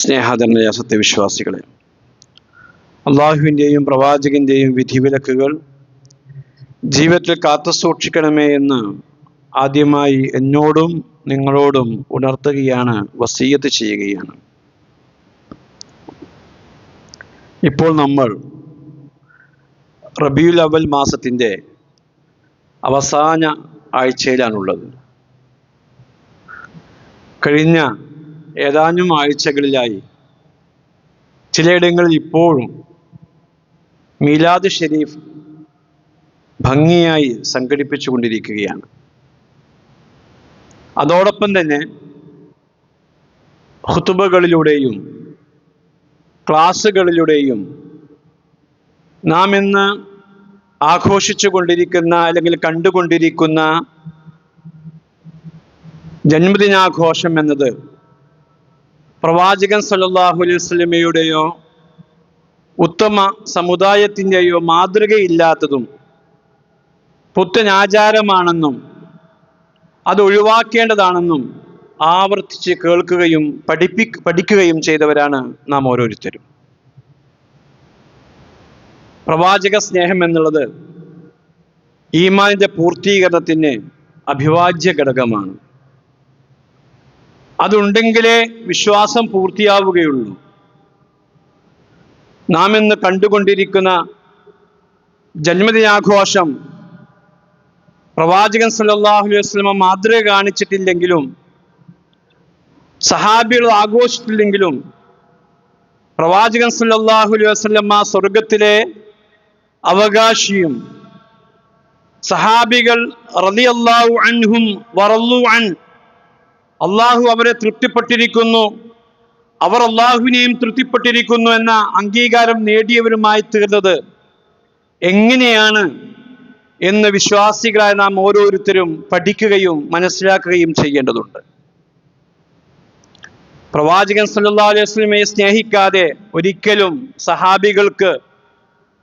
സ്നേഹാദരനായ സത്യവിശ്വാസികളെ, അള്ളാഹുവിൻ്റെയും പ്രവാചകൻ്റെയും വിധിവിലക്കുകൾ ജീവിതത്തിൽ കാത്തുസൂക്ഷിക്കണമേ എന്ന് ആദ്യമായി എന്നോടും നിങ്ങളോടും ഉണർത്തുകയാണ്, വസിയ്യത്ത് ചെയ്യുകയാണ്. ഇപ്പോൾ നമ്മൾ റബീഉൽ അവ്വൽ മാസത്തിൻ്റെ അവസാന ആഴ്ചയിലാണുള്ളത്. കഴിഞ്ഞ ഏതാനും ആഴ്ചകളിലായി ചിലയിടങ്ങളിൽ ഇപ്പോഴും മീലാദ് ഷരീഫ് ഭംഗിയായി സംഘടിപ്പിച്ചുകൊണ്ടിരിക്കുകയാണ്. അതോടൊപ്പം തന്നെ ഖുതുബകളിലൂടെയും ക്ലാസ്സുകളിലൂടെയും നാം ഇന്ന് ആഘോഷിച്ചു കൊണ്ടിരിക്കുന്ന അല്ലെങ്കിൽ കണ്ടുകൊണ്ടിരിക്കുന്ന ജന്മദിനാഘോഷം എന്നത് പ്രവാചകൻ സല്ലല്ലാഹു അലൈഹി വസല്ലമയുടെയോ ഉത്തമ സമുദായത്തിൻ്റെയോ മാതൃകയില്ലാത്തതും പുത്തനാചാരമാണെന്നും അത് ഒഴിവാക്കേണ്ടതാണെന്നും ആവർത്തിച്ച് കേൾക്കുകയും പഠിക്കുകയും ചെയ്തവരാണ് നാം ഓരോരുത്തരും. പ്രവാചക സ്നേഹം എന്നുള്ളത് ഈമാനിൻ്റെ പൂർത്തീകരണത്തിന് അഭിവാജ്യ ഘടകമാണ്. അതുണ്ടെങ്കിലേ വിശ്വാസം പൂർത്തിയാവുകയുള്ളൂ. നാം ഇന്ന് കണ്ടുകൊണ്ടിരിക്കുന്ന ജന്മദിനാഘോഷം പ്രവാചകൻ സല്ലല്ലാഹു അലൈഹി വസല്ലം മാതൃക കാണിച്ചിട്ടില്ലെങ്കിലും, സഹാബികൾ ആഘോഷിച്ചിട്ടില്ലെങ്കിലും, പ്രവാചകൻ സല്ലല്ലാഹു അലൈഹി വസല്ലം സ്വർഗത്തിലെ അവകാശിയും സഹാബികൾ റളിയല്ലാഹു അൻഹും വറളു അൻ, അള്ളാഹു അവരെ തൃപ്തിപ്പെട്ടിരിക്കുന്നു, അവർ അള്ളാഹുവിനെയും തൃപ്തിപ്പെട്ടിരിക്കുന്നു എന്ന അംഗീകാരം നേടിയവരുമായി തീർന്നത് എങ്ങനെയാണ് എന്ന് വിശ്വാസികളായ നാം ഓരോരുത്തരും പഠിക്കുകയും മനസ്സിലാക്കുകയും ചെയ്യേണ്ടതുണ്ട്. പ്രവാചകൻ സല്ലല്ലാഹു അലൈഹി വസല്ലമയെ സ്നേഹിക്കാതെ ഒരിക്കലും സഹാബികൾക്ക്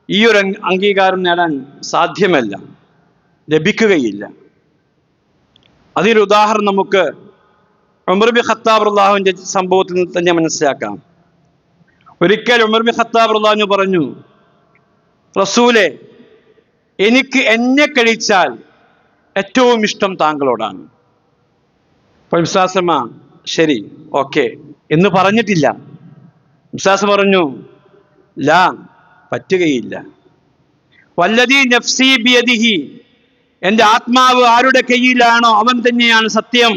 ഈ ഒരു അംഗീകാരം നേടാൻ സാധ്യമല്ല, ലഭിക്കുകയില്ല. അതിനൊരു ഉദാഹരണം നമുക്ക് ഉമർ ബിൻ ഖത്താബ് റളിയല്ലാഹുവിന്റെ സംഭവത്തിൽ നിന്ന് തന്നെ മനസ്സിലാക്കാം. ഒരിക്കൽ ഉമർ ബിൻ ഖത്താബ് റളിയല്ലാഹു പറഞ്ഞു, റസൂലെ, എനിക്ക് എന്നെ കഴിച്ചാൽ ഏറ്റവും ഇഷ്ടം താങ്കളോടാണ്. വിശ്വാസമാ, ശരി, ഓക്കെ എന്ന് പറഞ്ഞിട്ടില്ല. വിശ്വാസം പറഞ്ഞു, ലാ, പറ്റുകയില്ല. വല്ലദീ നഫ്സി ബിയദിഹി, എൻ്റെ ആത്മാവ് ആരുടെ കയ്യിലാണോ അവൻ തന്നെയാണ് സത്യം,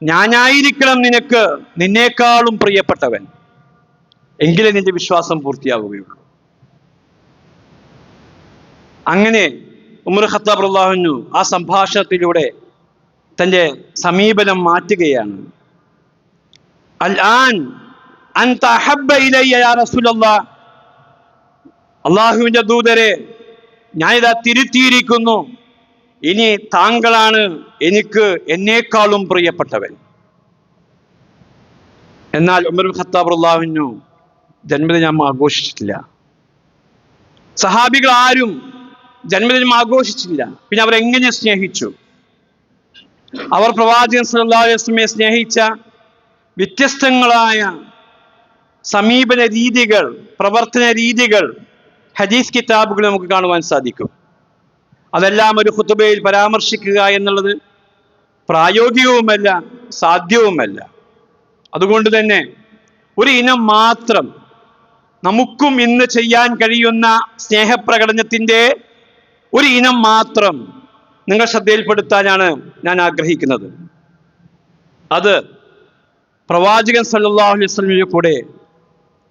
ഞാനായിരിക്കണം നിനക്ക് നിന്നേക്കാളും പ്രിയപ്പെട്ടവൻ, എങ്കിലേ നിന്റെ വിശ്വാസം പൂർത്തിയാവുകയുള്ളൂ. അങ്ങനെ ഉമർ ഖത്താബ് റളിയല്ലാഹു അൻഹു ആ സംഭാഷണത്തിലൂടെ തൻ്റെ സമീപനം മാറ്റുകയാണ്. അൽആൻ അൻത അഹബ്ബ ഇലയ്യ യാ റസൂലല്ലാഹ്, അല്ലാഹുവിൻ്റെ ദൂതരെ, ഞാനിതാ തിരുത്തിയിരിക്കുന്നു, ഇനി താങ്കളാണ് എനിക്ക് എന്നേക്കാളും പ്രിയപ്പെട്ടവൻ. എന്നാൽ ഉമർ ബിൻ ഖത്താബ് റളിയല്ലാഹു അൻഹു ജന്മദിനം ആഘോഷിച്ചിട്ടില്ല. സഹാബികൾ ആരും ജന്മദിനം ആഘോഷിച്ചില്ല. പിന്നെ അവർ എങ്ങനെ സ്നേഹിച്ചു? അവർ പ്രവാചകൻ സല്ലല്ലാഹു അലൈഹി വസല്ലമയെ സ്നേഹിച്ച വ്യത്യസ്തങ്ങളായ സമീപന രീതികൾ, പ്രവർത്തന രീതികൾ ഹദീസ് കിതാബുകൾ നമുക്ക് കാണുവാൻ സാധിക്കും. അതെല്ലാം ഒരു ഖുതുബയിൽ പരാമർശിക്കുക എന്നുള്ളത് പ്രായോഗികവുമല്ല, സാധ്യവുമല്ല. അതുകൊണ്ട് തന്നെ ഒരു ഇനം മാത്രം നമുക്കും ഇന്ന് ചെയ്യാൻ കഴിയുന്ന സ്നേഹപ്രകടനത്തിൻ്റെ ഒരു ഇനം മാത്രം നിങ്ങൾ ശ്രദ്ധയിൽപ്പെടുത്താനാണ് ഞാൻ ആഗ്രഹിക്കുന്നത്. അത് പ്രവാചകൻ സല്ലല്ലാഹു അലൈഹി വസല്ലമയുടെ കൂടെ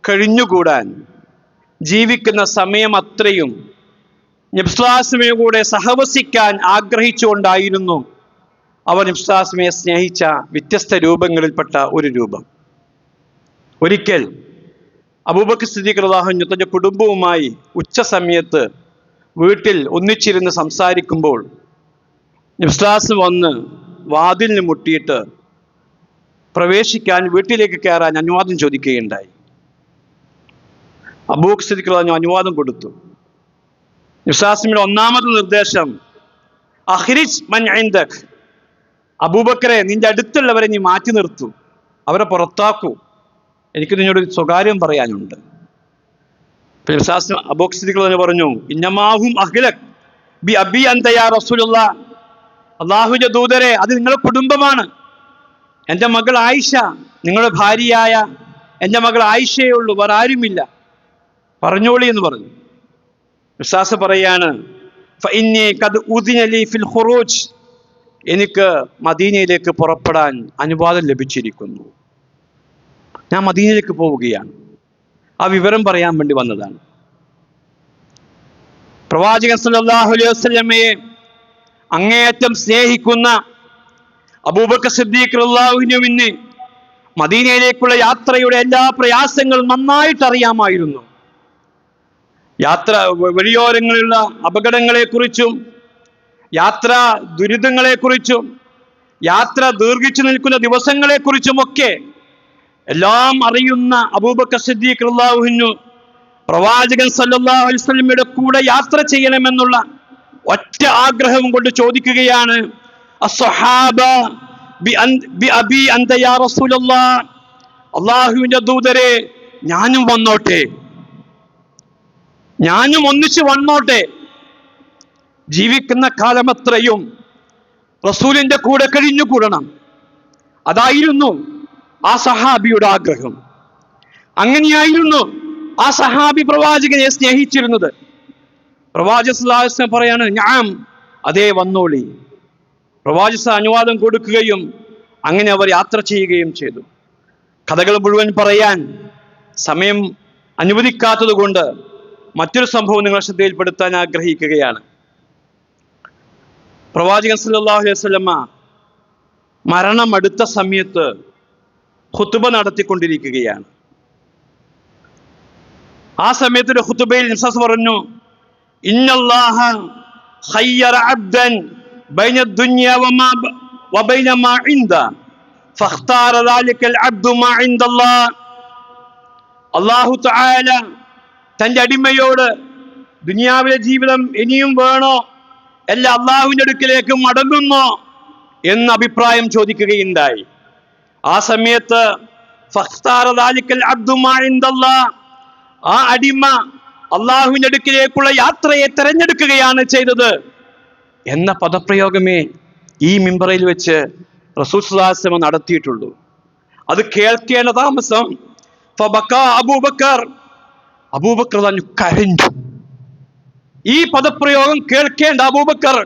കഴിഞ്ഞുകൂടാൻ ജീവിക്കുന്ന സമയം അത്രയും നബി സല്ലല്ലാഹു അലൈഹി വസല്ലമയുടെ കൂടെ സഹവസിക്കാൻ ആഗ്രഹിച്ചുകൊണ്ടായിരുന്നു അവർ നബി സല്ലല്ലാഹു അലൈഹി വസല്ലമയെ സ്നേഹിച്ച വ്യത്യസ്ത രൂപങ്ങളിൽപ്പെട്ട ഒരു രൂപം. ഒരിക്കൽ അബൂബക്കർ സിദ്ദീഖ് റളിയല്ലാഹു അൻഹു തന്റെ കുടുംബവുമായി ഉച്ച സമയത്ത് വീട്ടിൽ ഒന്നിച്ചിരുന്ന് സംസാരിക്കുമ്പോൾ നബി സല്ലല്ലാഹു അലൈഹി വസല്ലം വന്ന് വാതിലിന് മുട്ടിയിട്ട് പ്രവേശിക്കാൻ, വീട്ടിലേക്ക് കയറാൻ അനുവാദം ചോദിക്കുകയുണ്ടായി. അബൂബക്കർ സിദ്ദീഖ് റളിയല്ലാഹു അൻഹു അനുവാദം കൊടുത്തു. നബി സല്ലല്ലാഹു അലൈഹി വസല്ലമയുടെ ഒന്നാമത്തെ നിർദ്ദേശം, അഖ്രിജ് മൻ ഇൻദക്, അബൂബക്കറെ, നിന്റെ അടുത്തുള്ളവരെ നീ മാറ്റി നിർത്തൂ, അവരെ പുറത്താക്കൂ. എനിക്ക് നിന്നോടൊരു സ്വകാര്യം പറയാനുണ്ട്. അബൂബക്കർ തന്നെ പറഞ്ഞു, ഇന്നമാഹും അഹ്ലക് ബി അബി അന്ത യാ റസൂലുള്ളാഹ്, അള്ളാഹുവിന്റെ ദൂതരെ, അത് നിങ്ങളുടെ കുടുംബമാണ്. എൻ്റെ മകൾ ആയിഷ, നിങ്ങളുടെ ഭാര്യയായ എൻ്റെ മകൾ ആയിഷയേ ഉള്ളൂ, വേറെ ആരുമില്ല, പറഞ്ഞോളി എന്ന് പറഞ്ഞു. വിശ്വാസം പറയാണ്, ഫഇന്നി ഖദ് ഉദിന ലി ഫിൽ ഖുറൂജ്, എനിക്ക് മദീനയിലേക്ക് പുറപ്പെടാൻ അനുവാദം ലഭിച്ചിരിക്കുന്നു, ഞാൻ മദീനയിലേക്ക് പോവുകയാണ്. ആ വിവരം പറയാൻ വേണ്ടി വന്നതാണ്. പ്രവാചകൻ സല്ലല്ലാഹു അലൈഹി വസല്ലമയെ അങ്ങേയറ്റം സ്നേഹിക്കുന്ന അബൂബക്കർ സിദ്ദീഖ് റളിയല്ലാഹു അൻഹുവിന് മദീനയിലേക്കുള്ള യാത്രയുടെ എല്ലാ പ്രയാസങ്ങളും നന്നായിട്ട് അറിയാമായിരുന്നു. യാത്ര വഴിയോരങ്ങളിലുള്ള അപകടങ്ങളെക്കുറിച്ചും യാത്രാ ദുരിതങ്ങളെക്കുറിച്ചും യാത്ര ദീർഘിച്ചു നിൽക്കുന്ന ദിവസങ്ങളെക്കുറിച്ചുമൊക്കെ എല്ലാം അറിയുന്ന അബൂബക്കർ സിദ്ദീഖ് റളിയല്ലാഹു അൻഹു പ്രവാചകൻ സല്ലല്ലാഹു അലൈഹി വസല്ലമയുടെ കൂടെ യാത്ര ചെയ്യണമെന്നുള്ള ഒറ്റ ആഗ്രഹം കൊണ്ട് ചോദിക്കുകയാണ്, അസ്സഹാബ ബി അബി അന്ത യാ റസൂലല്ലാഹ്, അല്ലാഹുവിന്റെ ദൂതരെ, ഞാനും വന്നോട്ടെ, ഞാനും ഒന്നിച്ച് വന്നോട്ടെ, ജീവിക്കുന്ന കാലമത്രയും റസൂലിന്റെ കൂടെ കഴിഞ്ഞുകൂടണം. അതായിരുന്നു ആ സഹാബിയുടെ ആഗ്രഹം. അങ്ങനെയായിരുന്നു ആ സഹാബി പ്രവാചകനെ സ്നേഹിച്ചിരുന്നത്. പ്രവാചകൻ സല്ലല്ലാഹു അലൈഹി വസല്ലം പറയാണ്, ഞാൻ അതേ വന്നോളി. പ്രവാചകൻ അനുവാദം കൊടുക്കുകയും അങ്ങനെ അവർ യാത്ര ചെയ്യുകയും ചെയ്തു. കഥകൾ മുഴുവൻ പറയാൻ സമയം അനുവദിക്കാത്തത് കൊണ്ട് മറ്റൊരു സംഭവം നിങ്ങളെ ശ്രദ്ധയിൽപ്പെടുത്താൻ ആഗ്രഹിക്കുകയാണ്. പ്രവാചകൻ സല്ലല്ലാഹു അലൈഹി വസല്ലമ മരണം അടുത്ത സമയത്ത് ഖുതുബ നടത്തിക്കൊണ്ടിരിക്കുകയാണ്. ആ സമയത്ത് ഖുതുബയിൽ നബി പറഞ്ഞു, ഇന്നല്ലാഹ ഖയ്യറ അബ്ദൻ ബൈന ദുനിയ വബൈന മാ ഇൻദ ഫഖ്താറ ദാലികൽ അബ്ദു മാ ഇൻദല്ലാഹ്. അല്ലാഹു തആല തന്റെ അടിമയോട് ദുനിയാവിലെ ജീവിതം ഇനിയും വേണോ, അല്ല അള്ളാഹുവിന്റെ അടുക്കിലേക്ക് മടങ്ങുന്നോ എന്ന് അഭിപ്രായം ചോദിക്കുകയുണ്ടായി. ആ സമയത്ത് ഫഖ്താറ ദാലികൽ അബ്ദു മാ ഇൻദല്ലാഹ്, ആ അടിമ അള്ളാഹുവിന്റെ അടുക്കിലേക്കുള്ള യാത്രയെ തെരഞ്ഞെടുക്കുകയാണ് ചെയ്തത് എന്ന പദപ്രയോഗമേ ഈ മിമ്പറിൽ വെച്ച് റസൂൽ സല്ലല്ലാഹു അലൈഹി വസല്ലം നടത്തിയിട്ടുള്ളൂ. അത് കേൾക്കേണ്ട താമസം ഫബക്കാ അബൂബക്കർ, അബൂബക്കർ തന്നെ കരഞ്ഞു. ഈ പദപ്രയോഗം കേൾക്കേണ്ട അബൂബക്കർ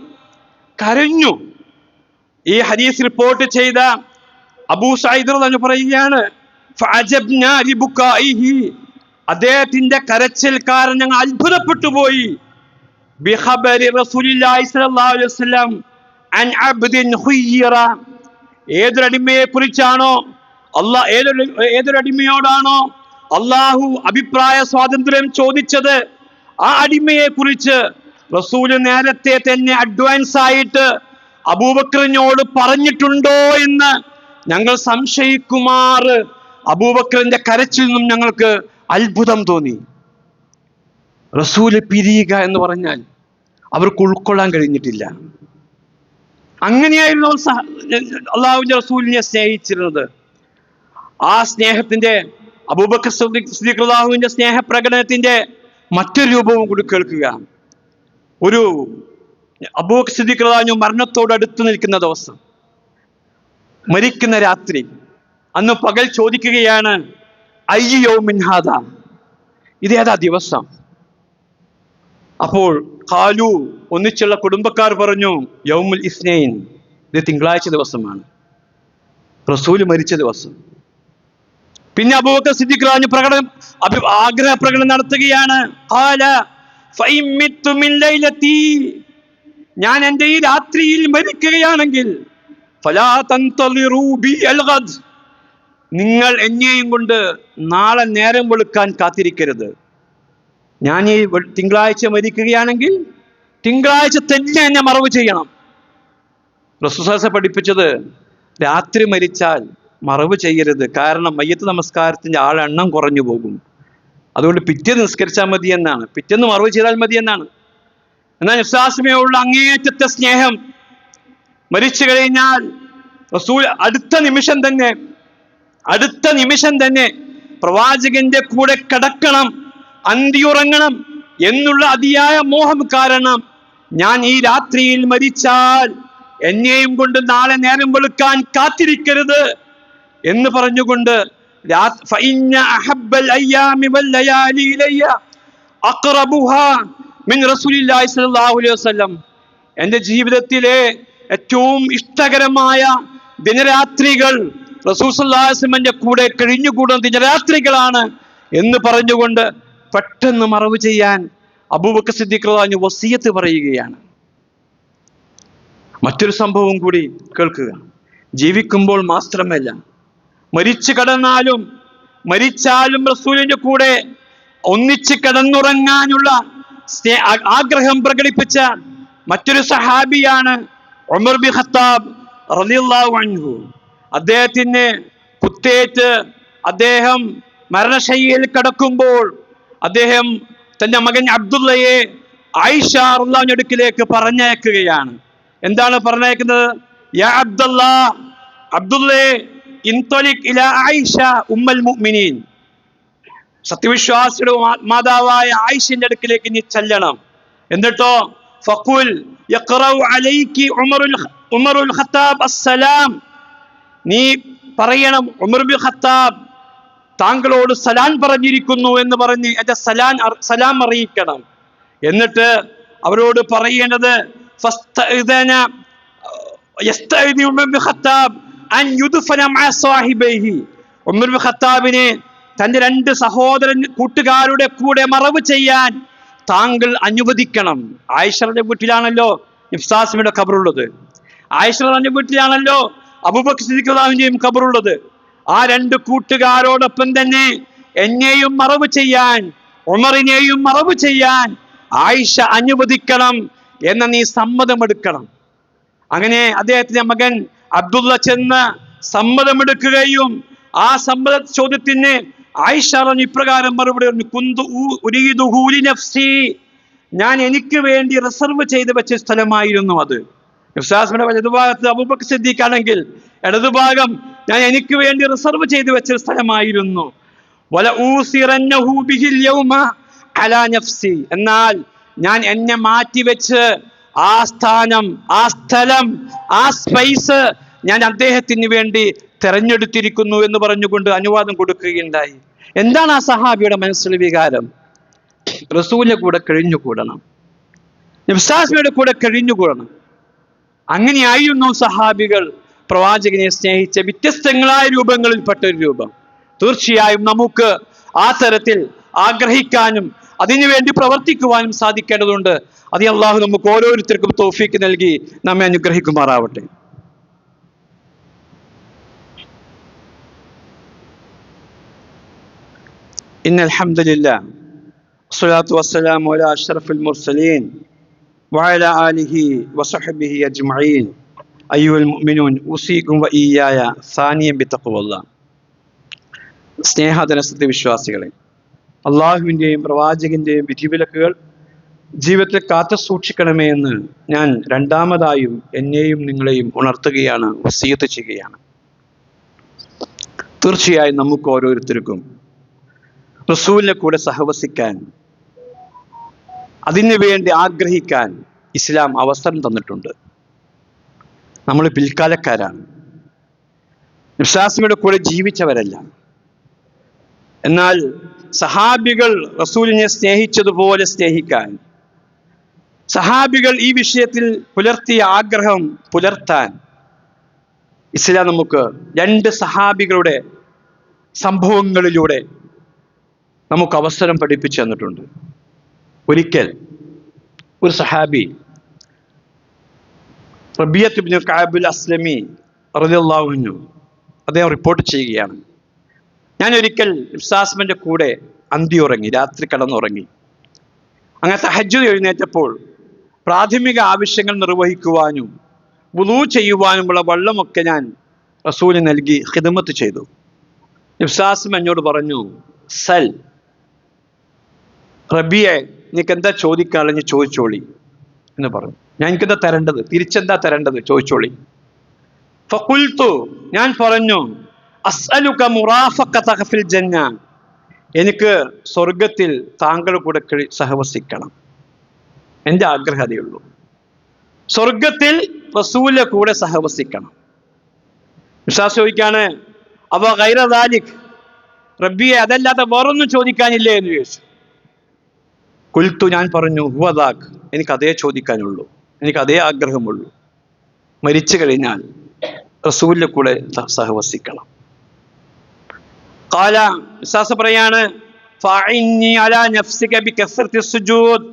കരഞ്ഞു. ഈ ഹദീസ് റിപ്പോർട്ട് ചെയ്ത അബൂ സഈദ് റളിയല്ലാഹു പറയുകയാണ്, ഫഅജബ്നാ ലിബുകാഇഹി, അദ്ദേഹത്തിന്റെ കരച്ചിൽ കാരണം ഞങ്ങൾ അത്ഭുതപ്പെട്ടു പോയി. ബിഖബരി റസൂലുള്ളാഹി സ്വല്ലല്ലാഹു അലൈഹി വസല്ലം അൻ അബ്ദിൻ ഖുയ്യിറ, ഏതൊരടിമയെ കുറിച്ചാണോ ഏതൊരടിമയോടാണോ അള്ളാഹു അഭിപ്രായ സ്വാതന്ത്ര്യം ചോദിച്ചത്, ആ അടിമയെ കുറിച്ച് റസൂല് നേരത്തെ തന്നെ അഡ്വാൻസ് ആയിട്ട് അബൂബക്കറിനോട് പറഞ്ഞിട്ടുണ്ടോ എന്ന് ഞങ്ങൾ സംശയിക്കുമാറ് അബൂബക്കറിന്റെ കരച്ചിൽ നിന്നും ഞങ്ങൾക്ക് അത്ഭുതം തോന്നി. റസൂല് പിരിയുക എന്ന് പറഞ്ഞാൽ അവർക്ക് ഉൾക്കൊള്ളാൻ കഴിഞ്ഞിട്ടില്ല. അങ്ങനെയായിരുന്നു അള്ളാഹുവിന്റെ റസൂലിനെ സ്നേഹിച്ചിരുന്നത്. ആ സ്നേഹത്തിന്റെ അബൂബക്കർ സിദ്ദീഖ് റളിയല്ലാഹുവിന്റെ സ്നേഹപ്രകടനത്തിന്റെ മറ്റൊരു രൂപവും കൂടി കേൾക്കുക. ഒരു അബൂബക്കർ സിദ്ദീഖ് റളിയല്ലാഹു മരണത്തോട് അടുത്ത് നിൽക്കുന്ന ദിവസം, മരിക്കുന്ന രാത്രി, അന്ന് പകൽ ചോദിക്കുകയാണ്, അയ്യ യൗമിൻ ഹാദാ, ഇതേതാ ദിവസം? അപ്പോൾ ഖാലു, ഒന്നിച്ചുള്ള കുടുംബക്കാർ പറഞ്ഞു, യൗമുൽ ഇസ്നൈൻ, ഇത് തിങ്കളാഴ്ച ദിവസമാണ്, റസൂൽ മരിച്ച ദിവസം. പിന്നെ അബൂബക്കർ സിദ്ദീഖ് റളിയല്ലാഹു ആഗ്രഹ പ്രകടനം നടത്തുകയാണ്, ഖാല ഫഇൻ മിത്തു മിൻ ലൈലതി, ഞാൻ എൻ്റെ ഈ രാത്രിയിൽ മരിക്കുകയാണെങ്കിൽ ഫലാ തൻതളിറൂ ബി അൽഗദ്, നിങ്ങൾ എന്നെയും കൊണ്ട് നാളെ നേരം വെളുക്കാൻ കാത്തിരിക്കരുത്. ഞാൻ ഈ തിങ്കളാഴ്ച മരിക്കുകയാണെങ്കിൽ തിങ്കളാഴ്ച തന്നെ എന്നെ മറവ് ചെയ്യണം. റസൂൽ സല്ലല്ലാഹു അലൈഹി വസല്ലം പഠിപ്പിച്ചത് രാത്രി മരിച്ചാൽ മറവ് ചെയ്യരുത്, കാരണം മയ്യത്ത് നമസ്കാരത്തിന്റെ ആളെണ്ണം കുറഞ്ഞു പോകും. അതുകൊണ്ട് പിറ്റേന്ന് നിസ്കരിച്ചാൽ മതി എന്നാണ്, പിറ്റേന്ന് മറവ് ചെയ്താൽ മതി എന്നാണ്. എന്നാൽ വിശ്വാസമേയുള്ള അങ്ങേയറ്റത്തെ സ്നേഹം, മരിച്ചു കഴിഞ്ഞാൽ റസൂൽ അടുത്ത നിമിഷം തന്നെ പ്രവാചകന്റെ കൂടെ കിടക്കണം, അന്തിയുറങ്ങണം എന്നുള്ള അതിയായ മോഹം കാരണം ഞാൻ ഈ രാത്രിയിൽ മരിച്ചാൽ എന്നെയും കൊണ്ട് നാളെ നേരം വെളുക്കാൻ കാത്തിരിക്കരുത് എന്ന് പറഞ്ഞുകൊണ്ട് എന്റെ ജീവിതത്തിലെ ഏറ്റവും ഇഷ്ടകരമായ ദിനരാത്രികൾ റസൂൽ സല്ലല്ലാഹു അലൈഹി വസല്ലമയുടെ കൂടെ കഴിഞ്ഞുകൂടുന്ന ദിനരാത്രികളാണ് എന്ന് പറഞ്ഞുകൊണ്ട് പെട്ടെന്ന് മറവ് ചെയ്യാൻ അബൂബക്കർ സിദ്ദീഖ് റളിയല്ലാഹു അൻഹു വസിയത്ത് പറയുകയാണ്. മറ്റൊരു സംഭവം കൂടി കേൾക്കുക. ജീവിക്കുമ്പോൾ മാത്രമല്ല, മരിച്ചാലും റസൂലിന്റെ കൂടെ ഒന്നിച്ച് കിടന്നുറങ്ങാനുള്ള ആഗ്രഹം പ്രകടിപ്പിച്ച മറ്റൊരു സഹാബിയാണ് ഉമർ ബിൻ ഖത്താബ് റളിയല്ലാഹു അൻഹു. അദ്ദേഹത്തിന് കുത്തേറ്റ് അദ്ദേഹം മരണശയ്യയിൽ കിടക്കുമ്പോൾ അദ്ദേഹം തന്റെ മകൻ അബ്ദുള്ളയെ ആയിഷ റളിയല്ലാഹു അൻഹയുടെ അടുക്കിലേക്ക് പറഞ്ഞയക്കുകയാണ്. എന്താണ് പറഞ്ഞയക്കുന്നത്? യാ അബ്ദുള്ളേ ഇൻതലിക് ഇലാ ആയിഷ ഉമ്മൽ മുഅ്മിനീൻ, സത്യവിശ്വാസിയുടെ മാതാവായ ആയിഷയുടെ അടുക്കിലേക്ക് നീ ചെല്ലണം. എന്നിട്ടോ ഫഖുൽ യഖറഉ അലൈകി ഉമറുൽ ഖത്താബ് അസ്സലാം, നീ പറയണം ഉമർ ബിൻ ഖത്താബ് താങ്കളോട് സലാം പറഞ്ഞിരിക്കുന്നു എന്ന് പറഞ്ഞ് എന്റെ സലാം അറിയിക്കണം. എന്നിട്ട് അവരോട് പറയേണ്ടത് ഉമർ ബിൻ ഖത്താബിനെ തന്റെ രണ്ട് കൂട്ടുകാരുടെ കൂടെ മറവ് ചെയ്യാൻ താങ്കൾ അനുവദിക്കണം. ആയിഷയുടെ വീട്ടിലാണല്ലോ ഇബ്സാസ്മിയുടെ ഖബറുള്ളത്, ആയിഷയുടെ വീട്ടിലാണല്ലോ അബൂബക്കർ സിദ്ദീഖ് റളിയല്ലാഹു അൻഹുവിന്റെയും ഖബറുള്ളത്. ആ രണ്ട് കൂട്ടുകാരോടൊപ്പം തന്നെ എന്നെയും മറവ് ചെയ്യാൻ, ഉമറിനെയും മറവ് ചെയ്യാൻ ആയിഷ അനുവദിക്കണം എന്ന നീ സമ്മതമെടുക്കണം. അങ്ങനെ അദ്ദേഹത്തിന്റെ മകൻ അബ്ദുള്ള ചെന്ന് സമ്മതമെടുക്കുകയും ആ സമ്മത ചോദ്യത്തിന് ആയിഷ ഇപ്രകാരം മറുപടി പറഞ്ഞു, ഞാൻ എനിക്ക് വേണ്ടി റിസർവ് ചെയ്ത് വെച്ച സ്ഥലമായിരുന്നു അത്. ഇബ്സാസ്മിന്റെ വലതുഭാഗത്ത് അബൂബക്കർ സിദ്ദീഖ് ആണെങ്കിൽ ഇടതുഭാഗം ഞാൻ എനിക്ക് വേണ്ടി റിസർവ് ചെയ്ത് വെച്ച സ്ഥലമായിരുന്നു. എന്നാൽ ഞാൻ എന്നെ മാറ്റിവെച്ച് ആ സ്ഥാനം, ആ സ്ഥലം, ആ സ്പേസ് ഞാൻ അദ്ദേഹത്തിന് വേണ്ടി തെരഞ്ഞെടുത്തിരിക്കുന്നു എന്ന് പറഞ്ഞുകൊണ്ട് അനുവാദം കൊടുക്കുകയുണ്ടായി. എന്താണ് ആ സഹാബിയുടെ മനസ്സിലെ വികാരം? റസൂലിന്റെ കൂടെ കഴിഞ്ഞുകൂടണം, ഇബ്സാസ്മിയുടെ കൂടെ കഴിഞ്ഞുകൂടണം. അങ്ങനെയായിരുന്നു സഹാബികൾ പ്രവാചകനെ സ്നേഹിച്ച വ്യത്യസ്തങ്ങളായ രൂപങ്ങളിൽപ്പെട്ട ഒരു രൂപം. തീർച്ചയായും നമുക്ക് ആ തരത്തിൽ ആഗ്രഹിക്കാനും അതിനുവേണ്ടി പ്രവർത്തിക്കുവാനും സാധിക്കേണ്ടതുണ്ട്. അത് അല്ലാഹു നമുക്ക് ഓരോരുത്തർക്കും തൗഫീക്ക് നൽകി നമ്മെ അനുഗ്രഹിക്കുമാറാവട്ടെ. ഇന്നൽ ഹംദുലില്ലാഹ് വസ്സലാത്തു വസ്സലാമു അലാ അഷ്റഫിൽ മുർസലീൻ വഅലാ ആലിഹി വസഹ്ബിഹി അജ്മഈൻ. അയ്യുഹൽ മുഅ്മിനൂൻ ഉസീകും വഇയ്യായ സാനിയം ബിത്തഖ്വല്ലാഹ്. സ്നേഹധന സത്യവിശ്വാസികളെ, അള്ളാഹുവിൻ്റെയും പ്രവാചകന്റെയും വിധിവിലക്കുകൾ ജീവിതത്തിൽ കാത്തു സൂക്ഷിക്കണമേ എന്ന് ഞാൻ രണ്ടാമതായും എന്നെയും നിങ്ങളെയും ഉണർത്തുകയാണ്, വസിയത്ത് ചെയ്യുകയാണ്. തീർച്ചയായും നമുക്ക് ഓരോരുത്തർക്കും റസൂലിനെ കൂടെ സഹവസിക്കാൻ, അതിനു വേണ്ടി ആഗ്രഹിക്കാൻ ഇസ്ലാം അവസരം തന്നിട്ടുണ്ട്. നമ്മൾ പിൽക്കാലക്കാരാണ്, വിശ്വാസിയുടെ കൂടെ ജീവിച്ചവരല്ല. എന്നാൽ സഹാബികൾ റസൂലിനെ സ്നേഹിച്ചതുപോലെ സ്നേഹിക്കാൻ, സഹാബികൾ ഈ വിഷയത്തിൽ പുലർത്തിയ ആഗ്രഹം പുലർത്താൻ ഇസ്ലാം നമുക്ക് രണ്ട് സഹാബികളുടെ സംഭവങ്ങളിലൂടെ നമുക്ക് അവസരം പഠിപ്പിച്ചു തന്നിട്ടുണ്ട്. ഒരിക്കൽ ഒരു സഹാബി റബീഅത്ത് ഇബ്നു കഅബ് അസ്ലമി റളിയല്ലാഹു അൻഹു അദ്ദേഹം റിപ്പോർട്ട് ചെയ്യുകയാണ്, ഞാൻ ഒരിക്കൽ ഇബ്സാസ്മിന്റെ കൂടെ അന്തിയുറങ്ങി, രാത്രി കിടന്നുറങ്ങി. അങ്ങനെ തഹജ്ജുദ് എഴുന്നേറ്റപ്പോൾ പ്രാഥമിക ആവശ്യങ്ങൾ നിർവഹിക്കുവാനും വുളൂ ചെയ്യുവാനുമുള്ള വെള്ളമൊക്കെ ഞാൻ റസൂലിന് നൽകി ഖിദ്മത്ത് ചെയ്തു. ഇബ്സാസ്മ എന്നോട് പറഞ്ഞു, സൽ റബിയെ, നിനക്ക് എന്താ ചോദിക്കാനുള്ള ചോദിച്ചോളി എന്ന് പറഞ്ഞു. ഞാൻ എനിക്കെന്താ തരേണ്ടത്, തിരിച്ചെന്താ തരേണ്ടത്, ചോദിച്ചോളി. ഫഖുൽതു, ഞാൻ പറഞ്ഞു, അസ്അലുക മുറാഫഖതക ഫിൽ ജന്ന, എനിക്ക് സ്വർഗത്തിൽ താങ്കൾ കൂടെ സഹവസിക്കണം. എൻ്റെ ആഗ്രഹം അതേ ഉള്ളൂ. സ്വർഗത്തിൽ റസൂലിന്റെ കൂടെ സഹവസിക്കണം. വിശ്വാസം ചോദിക്കാണ്, അവ ഗൈറ ദാലിക്, റബ്ബിയെ അതല്ലാതെ വേറൊന്നും ചോദിക്കാനില്ലേ എന്ന് ചോദിച്ചു. കുൽത്തു, ഞാൻ പറഞ്ഞു, ഹുവദാക്, എനിക്ക് അതേ ചോദിക്കാനുള്ളൂ, എനിക്ക് അതേ ആഗ്രഹമുള്ളൂ. മരിച്ചു കഴിഞ്ഞാൽ റസൂലിന്റെ കൂടെ സഹവസിക്കണം. ഖാല, വിശ്വാസ പറയാണ്, ഫഅഇന്നി അലാ നഫ്സിക ബികസ്റത്തി സുജൂദ്,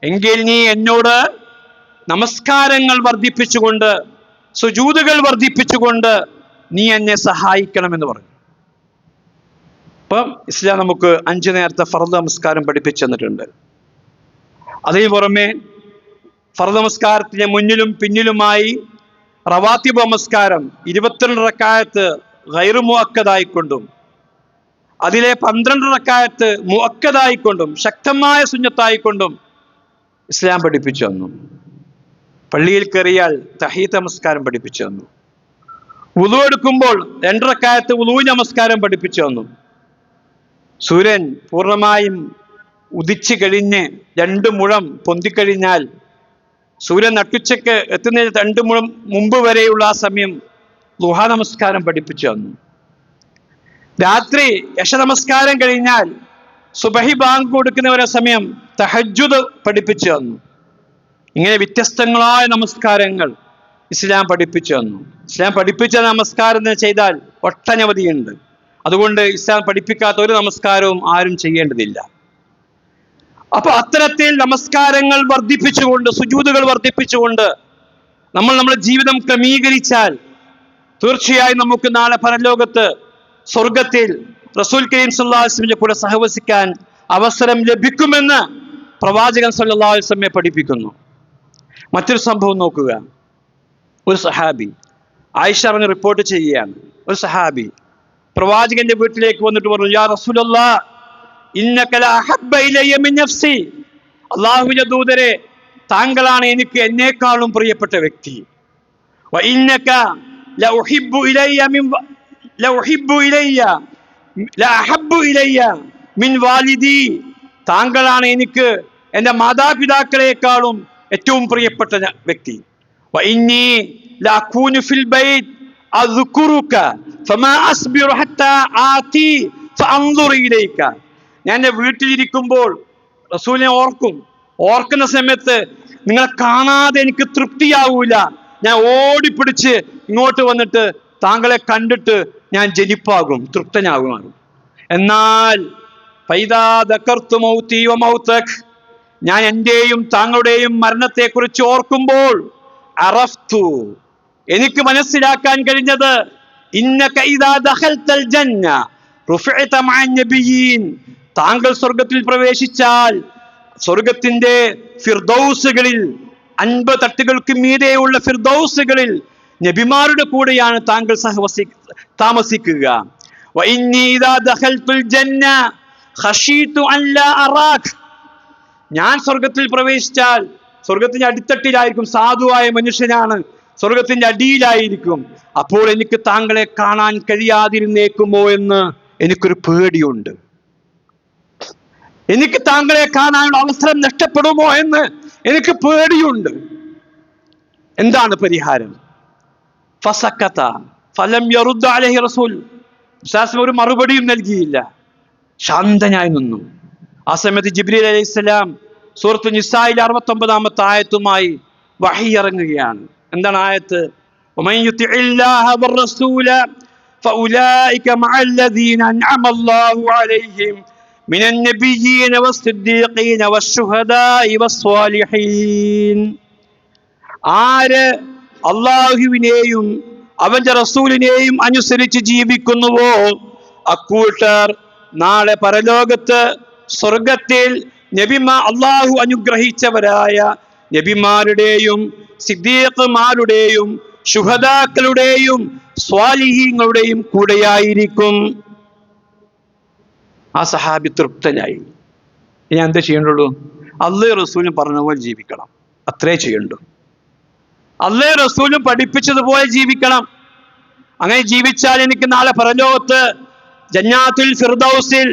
എങ്കിൽ നീ എന്നോട് നമസ്കാരങ്ങൾ വർദ്ധിപ്പിച്ചുകൊണ്ട്, സുജൂദുകൾ വർദ്ധിപ്പിച്ചുകൊണ്ട് നീ എന്നെ സഹായിക്കണമെന്ന് പറഞ്ഞു. ഇപ്പം ഇസ്ലാം നമുക്ക് 5 നേരത്തെ ഫർദ് നമസ്കാരം പഠിപ്പിച്ചു തന്നിട്ടുണ്ട്. അതേ പുറമെ ഫർദ് നമസ്കാരത്തിന് മുന്നിലും പിന്നിലുമായി റവാത്തിബ് നമസ്കാരം 22 റക്അത്ത് ഗൈറു മുഅക്കദായിക്കൊണ്ടും അതിലെ 12 റക്അത്ത് മുഅക്കദായിക്കൊണ്ടും ശക്തമായ സുന്നത്തായിക്കൊണ്ടും ഇസ്ലാം പഠിപ്പിച്ചു തന്നു. പള്ളിയിൽ കയറിയാൽ തഹീത്ത് നമസ്കാരം പഠിപ്പിച്ചു തന്നു. വുളു എടുക്കുമ്പോൾ 2 റക്അത്ത് വുളു നമസ്കാരം പഠിപ്പിച്ചു തന്നു. സൂര്യൻ പൂർണ്ണമായും ഉദിച്ചു കഴിഞ്ഞ് 2 മുഴം പൊന്തിക്കഴിഞ്ഞാൽ, സൂര്യൻ നട്ടുച്ചയ്ക്ക് എത്തുന്നതിന് 2 മുഴം മുമ്പ് വരെയുള്ള ആ സമയം ദുഹാ നമസ്കാരം പഠിപ്പിച്ചു തന്നു. രാത്രി യശ നമസ്കാരം കഴിഞ്ഞാൽ സുബഹി ബാങ്ക് കൊടുക്കുന്നവരെ സമയം തഹജ്ജുദ് പഠിപ്പിച്ചു തന്നു. ഇങ്ങനെ വ്യത്യസ്തങ്ങളായ നമസ്കാരങ്ങൾ ഇസ്ലാം പഠിപ്പിച്ചു തന്നു. ഇസ്ലാം പഠിപ്പിച്ച നമസ്കാരം ചെയ്താൽ ഒട്ടനവധിയുണ്ട്. അതുകൊണ്ട് ഇസ്ലാം പഠിപ്പിക്കാത്ത ഒരു നമസ്കാരവും ആരും ചെയ്യേണ്ടതില്ല. അപ്പൊ അത്തരത്തിൽ നമസ്കാരങ്ങൾ വർദ്ധിപ്പിച്ചുകൊണ്ട്, സുജൂദുകൾ വർദ്ധിപ്പിച്ചുകൊണ്ട് നമ്മുടെ ജീവിതം ക്രമീകരിച്ചാൽ തീർച്ചയായും നമുക്ക് നാളെ പരലോകത്ത് സ്വർഗത്തിൽ റസൂൽ കരീം സല്ലല്ലാഹു അലൈഹി വസല്ലമയുടെ കൂടെ സഹവസിക്കാൻ അവസരം ലഭിക്കുമെന്ന് പ്രവാചകൻ സല്ലല്ലാഹു അലൈഹി വസല്ലം പഠിപ്പിക്കുന്നു. മറ്റൊരു സംഭവം നോക്കുക. ഒരു സഹാബി, ആയിഷ റിപ്പോർട്ട് ചെയ്യുകയാണ്, ഒരു സഹാബി പ്രവാചകന്റെ വീട്ടിലേക്ക് വന്നിട്ട് പറഞ്ഞു, യാ റസൂലല്ലാഹ്, ഇന്നക ലഅഹബ്ബ ഇലയ്യ മിൻ നഫ്സി, അല്ലാഹുവിന്റെ ദൂതരെ, താങ്കളാണ് എനിക്ക് എന്നേക്കാളും പ്രിയപ്പെട്ട വ്യക്തി. വ ഇന്നക ലഉഹിബ്ബു ഇലയ്യ മിൻ വാലിദി, താങ്കളാണ് എനിക്ക് എൻ്റെ മാതാപിതാക്കളെക്കാളും ഏറ്റവും പ്രിയപ്പെട്ട വ്യക്തി. വ ഇന്നി ലഅകൂനു ഫിൽ ബൈത്ത് അദ്കുറുക ഫമാ അസ്ബിറു ഹത്താ ആതി ഫഅൻദുറു ഇലൈക, ഞാൻ എൻ്റെ വീട്ടിലിരിക്കുമ്പോൾ റസൂലിനെ ഓർക്കുന്ന സമയത്ത് നിങ്ങളെ കാണാതെ എനിക്ക് തൃപ്തിയാവൂല. ഞാൻ ഓടിപ്പിടിച്ച് ഇങ്ങോട്ട് വന്നിട്ട് താങ്കളെ കണ്ടിട്ട് ഞാൻ ജനിപ്പാകും, തൃപ്തനാകുമാകും. എന്നാൽ ഫൈദാ ദകർതു മൗതി വ മൗതക്, ഞാൻ എൻ്റെയും താങ്കളുടെയും മരണത്തെക്കുറിച്ച് ഓർക്കുമ്പോൾ അറഫ്തു, എനിക്ക് മനസ്സിലാക്കാൻ കഴിഞ്ഞത്, ഇന്നക ഇദാ ദഖൽതൽ ജന്ന റുഫിഅത മഅൻ നബിയീൻ, താങ്കൾ സ്വർഗത്തിൽ പ്രവേശിച്ചാൽ സ്വർഗത്തിന്റെ ഫിർദൗസുകളിൽ 50 തട്ടുകൾക്ക് മീതെയുള്ള ഫിർദൗസുകളിൽ നബിമാരുടെ കൂടെയാണ് താങ്കൾ താമസിക്കുക. വ ഇന്നി ഇദാ ദഖൽതുൽ ജന്ന ഖശീതു അൻ ലാ അറാക്, ഞാൻ സ്വർഗത്തിൽ പ്രവേശിച്ചാൽ സ്വർഗത്തിന്റെ അടിത്തട്ടിലായിരിക്കും, സാധുവായ മനുഷ്യനാണ്, സ്വർഗത്തിന്റെ അടിയിലായിരിക്കും. അപ്പോൾ എനിക്ക് താങ്കളെ കാണാൻ കഴിയാതിരുന്നേക്കുമോ എന്ന് എനിക്കൊരു പേടിയുണ്ട്. എനിക്ക് താങ്കളെ കാണാനുള്ള അവസരം നഷ്ടപ്പെടുമോ എന്ന് എനിക്ക് പേടിയുണ്ട്. എന്താണ് പരിഹാരം? ഫസക്കത ഫലം യറുദ്ദ അലൈഹി റസൂൽ, ഒരു മറുപടിയും നൽകിയില്ല, ശാന്തനായി നിന്നു. ആ സമയത്ത് ജിബ്രീൽ അലൈഹിസ്സലാം സൂറത്ത് നിസായിൽ 69-ാമത്തെ ആയത്തുമായി വഹി ഇറങ്ങുകയാണ്. എന്താണ് ആയത്ത്? വമൻ യുതിഇല്ലാഹ വറസൂല ഫഉലൈക മഅല്ലദീന അൻഅമ അല്ലാഹു അലൈഹിം മിനൻ നബിയ്യീന വസ്സിദ്ദീഖീന വശുഹദാഇ വസ്സാലിഹീൻ, ആര് അല്ലാഹുവിനെയും അവന്റെ റസൂലിനെയും അനുസരിച്ച് ജീവിക്കുന്നുവോ അക്കൂട്ടർ നാളെ പരലോകത്ത് സ്വർഗത്തിൽ അള്ളാഹു അനുഗ്രഹിച്ചവരായ നബിമാരുടെയും സിദ്ദീഖുമാരുടെയും ശുഹദാക്കളുടെയും സ്വാലിഹീങ്ങളുടെയും കൂടെയായിരിക്കും. ആ സഹാബി തൃപ്തനായി. ഞാൻ എന്താ ചെയ്യേണ്ടുള്ളൂ? അള്ളാഹു റസൂലും പറഞ്ഞ പോലെ ജീവിക്കണം, അത്രേ ചെയ്യണ്ടു. അള്ളാഹു റസൂലും പഠിപ്പിച്ചതുപോലെ ജീവിക്കണം. അങ്ങനെ ജീവിച്ചാൽ എനിക്ക് നാളെ പരലോകത്ത് ജന്നാത്തുൽ ഫിർദൗസിൽ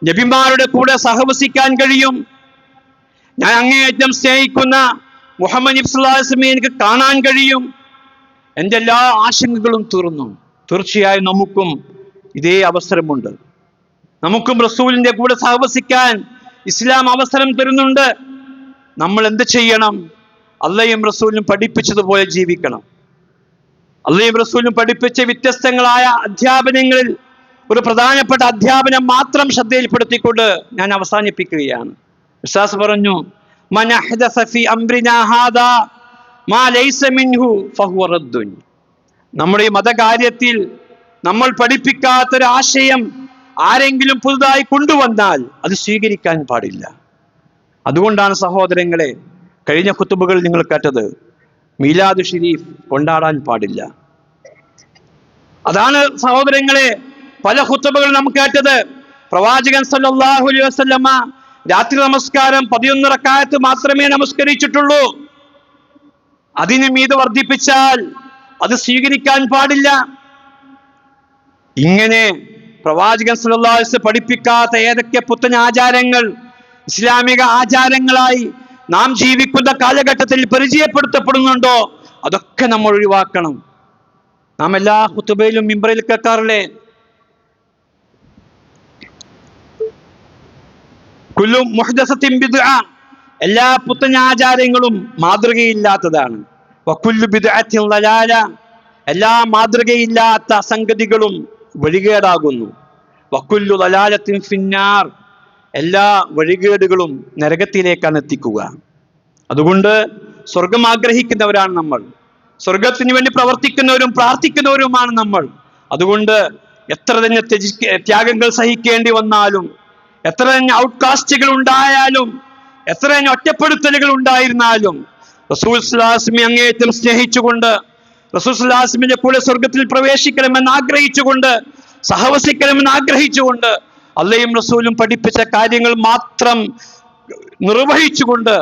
നബിമാരുടെ കൂടെ സഹവസിക്കാൻ കഴിയും. ഞാൻ അങ്ങേയറ്റം സ്നേഹിക്കുന്ന മുഹമ്മദ് നബി സ്വല്ലല്ലാഹു അലൈഹി വസല്ലമയെ എനിക്ക് കാണാൻ കഴിയും. എൻ്റെ എല്ലാ ആശങ്കകളും തീർന്നു. തീർച്ചയായും നമുക്കും ഇതേ അവസരമുണ്ട്. നമുക്കും റസൂലിന്റെ കൂടെ സഹവസിക്കാൻ ഇസ്ലാം അവസരം തരുന്നുണ്ട്. നമ്മൾ എന്ത് ചെയ്യണം? അള്ളയും റസൂലും പഠിപ്പിച്ചതുപോലെ ജീവിക്കണം. അള്ളയും റസൂലും പഠിപ്പിച്ച വ്യത്യസ്തങ്ങളായ അധ്യാപനങ്ങളിൽ ഒരു പ്രധാനപ്പെട്ട അധ്യാപനം മാത്രം ശ്രദ്ധയിൽപ്പെടുത്തിക്കൊണ്ട് ഞാൻ അവസാനിപ്പിക്കുകയാണ്. ഉസ്താദ് പറഞ്ഞു, മൻ അഹ്ദസ ഫീ അംരിനാ ഹാദാ മാ ലൈസ മിൻഹു ഫഹുവ റദ്ദുൻ. നമ്മുടെ ഈ മതകാര്യത്തിൽ നമ്മൾ പഠിപ്പിക്കാത്തൊരു ആശയം ആരെങ്കിലും പുതുതായി കൊണ്ടുവന്നാൽ അത് സ്വീകരിക്കാൻ പാടില്ല. അതുകൊണ്ടാണ് സഹോദരങ്ങളെ, കഴിഞ്ഞ ഖുതുബകൾ നിങ്ങൾ കേട്ടത്, മീലാദ് ഷരീഫ് കൊണ്ടാടാൻ പാടില്ല. അതാണ് സഹോദരങ്ങളെ പല ഖുതുബകൾ നാം കേട്ടത്. പ്രവാചകൻ സല്ലല്ലാഹു അലൈഹി വസല്ലമ രാത്രി നമസ്കാരം 11 റക്അത്ത് മാത്രമേ നമസ്കരിച്ചിട്ടുള്ളൂ. അതിന് മീതെ വർദ്ധിപ്പിച്ചാൽ അത് സ്വീകരിക്കാൻ പാടില്ല. ഇങ്ങനെ പ്രവാചകൻ സല്ലല്ലാഹു അലൈഹി വസല്ലം പഠിപ്പിക്കാത്ത ഏതൊക്കെ പുത്തൻ ആചാരങ്ങൾ ഇസ്ലാമിക ആചാരങ്ങളായി നാം ജീവിക്കുന്ന കാലഘട്ടത്തിൽ പരിചയപ്പെടുത്തപ്പെടുന്നുണ്ടോ അതൊക്കെ നമ്മൾ ഒഴിവാക്കണം. നാം എല്ലാ ഖുതുബയിലും മിമ്പറിൽ കേൾക്കാറില്ലേ, കുല്ലു മുഹ്ദസത്തിൻ ബിദ്അ, എല്ലാ പുത്തൻ ആചാരങ്ങളും മാതൃകയില്ലാത്തതാണ്. വകുല്ലു ബിദ്അത്തിൻ ളലാല, എല്ലാ മാതൃകയില്ലാത്ത സംഗതികളും വഴികേടാകുന്നു. വകുല്ലു ളലാലത്തിൻ ഫിന്നാർ, എല്ലാ വഴികേടുകളും നരകത്തിലേക്കാണ് എത്തിക്കുക. അതുകൊണ്ട് സ്വർഗം ആഗ്രഹിക്കുന്നവരാണ് നമ്മൾ, സ്വർഗത്തിന് വേണ്ടി പ്രവർത്തിക്കുന്നവരും പ്രാർത്ഥിക്കുന്നവരുമാണ് നമ്മൾ. അതുകൊണ്ട് എത്ര തന്നെ ത്യാഗങ്ങൾ സഹിക്കേണ്ടി വന്നാലും, എത്ര തന്നെ ഔട്ട്കാസ്റ്റുകൾ ഉണ്ടായാലും, എത്ര തന്നെ ഒറ്റപ്പെടുത്തലുകൾ ഉണ്ടായിരുന്നാലും, റസൂൽ സ്വല്ലല്ലാഹു അലൈഹി വസല്ലം അങ്ങേയറ്റം സ്നേഹിച്ചുകൊണ്ട് റസൂൽ സ്വല്ലല്ലാഹു അലൈഹി വസല്ലമിന്റെ കൂടെ സ്വർഗത്തിൽ പ്രവേശിക്കണമെന്ന് ആഗ്രഹിച്ചുകൊണ്ട്, സഹവസിക്കണമെന്ന് ആഗ്രഹിച്ചുകൊണ്ട്, അള്ളയും റസൂലും പഠിപ്പിച്ച കാര്യങ്ങൾ മാത്രം നിർവഹിച്ചുകൊണ്ട്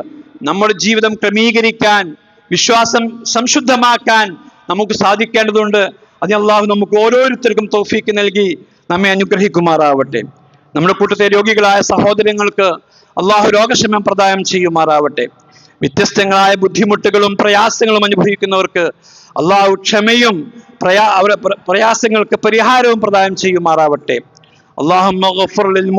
നമ്മുടെ ജീവിതം ക്രമീകരിക്കാൻ, വിശ്വാസം സംശുദ്ധമാക്കാൻ നമുക്ക് സാധിക്കേണ്ടതുണ്ട്. അതിന് അള്ളാഹു നമുക്ക് ഓരോരുത്തർക്കും തൗഫീക്ക് നൽകി നമ്മെ അനുഗ്രഹിക്കുമാറാവട്ടെ. നമ്മുടെ കൂട്ടത്തെ രോഗികളായ സഹോദരങ്ങൾക്ക് അള്ളാഹു രോഗശമനം പ്രദാനം ചെയ്യുമാറാവട്ടെ. വ്യത്യസ്തങ്ങളായ ബുദ്ധിമുട്ടുകളും പ്രയാസങ്ങളും അനുഭവിക്കുന്നവർക്ക് അള്ളാഹു ക്ഷമയും പ്രയാസങ്ങൾക്ക് പരിഹാരവും പ്രദാനം ചെയ്യുമാറാവട്ടെ. അല്ലാഹുമ്മ ഗഫർ ലിൽ